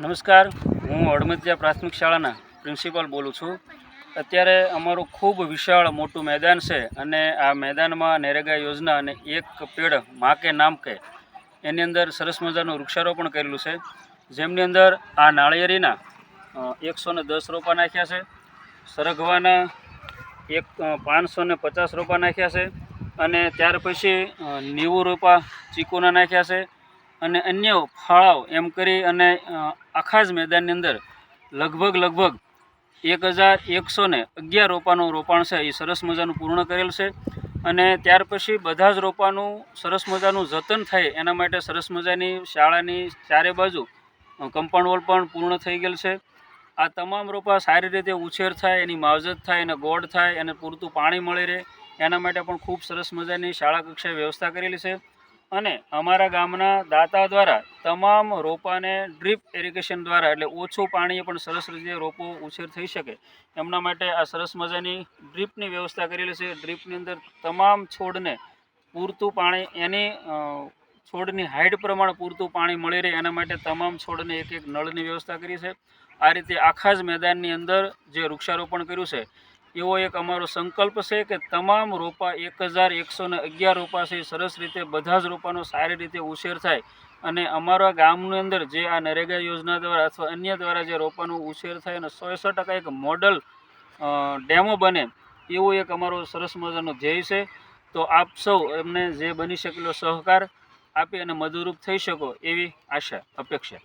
નમસ્કાર, હું હળમતિયા પ્રાથમિક શાળાના પ્રિન્સિપાલ બોલું છું। અત્યારે અમારું ખૂબ વિશાળ મોટું મેદાન છે અને આ મેદાનમાં નરેગા યોજના અને એક પેડ માં કે નામ કે એની અંદર સરસ મજાનું વૃક્ષારોપણ કરેલું છે, જેમની અંદર આ નાળિયેરીના 110 રોપા નાખ્યા છે, સરગવાના 550 રોપા નાખ્યા છે અને ત્યાર પછી 90 રોપા ચીકુના નાખ્યા છે અને અન્ય ફળાઓ એમ કરી અને આખા જ મેદાનની અંદર લગભગ 1111 રોપાનું રોપાણ છે એ સરસ મજાનું પૂર્ણ કરેલ છે અને ત્યાર પછી બધા જ રોપાનું સરસ મજાનું જતન થાય એના માટે સરસ મજાની શાળાની ચારે બાજુ કમ્પાઉન્ડ વોલ પણ પૂર્ણ થઈ ગયેલ છે। આ તમામ રોપા સારી રીતે ઉછેર થાય, એની માવજત થાય અને ગોળ થાય અને પૂરતું પાણી મળી રહે એના માટે પણ ખૂબ સરસ મજાની શાળા કક્ષાએ વ્યવસ્થા કરેલી છે અને અમારા ગામના દાતા દ્વારા તમામ રોપાને ડ્રીપ ઇરિગેશન દ્વારા એટલે ઓછું પાણીએ પણ સરસ રીતે રોપો ઉછેર થઈ શકે એમના માટે આ સરસ મજાની ડ્રીપની વ્યવસ્થા કરેલી છે। ડ્રીપની અંદર તમામ છોડને પૂરતું પાણી એની છોડની હાઇટ પ્રમાણે પૂરતું પાણી મળી રહે એના માટે તમામ છોડને એક એક નળની વ્યવસ્થા કરી છે। આ રીતે આખા જ મેદાનની અંદર જે વૃક્ષારોપણ કર્યું છે એવો એક અમારો સંકલ્પ છે કે તમામ રોપા 1111 રોપા છે સરસ રીતે બધા જ રોપાનો સારી રીતે ઉછેર થાય અને અમારા ગામની અંદર જે આ નરેગા યોજના દ્વારા અથવા અન્ય દ્વારા જે રોપાનો ઉછેર થાય અને 100% એક મોડલ ડેમો બને એવો એક અમારો સરસ મજાનો ધ્યેય છે। તો આપ સૌ એમને જે બની શકેલો સહકાર આપી અને મદદરૂપ થઈ શકો એવી આશા અપેક્ષા।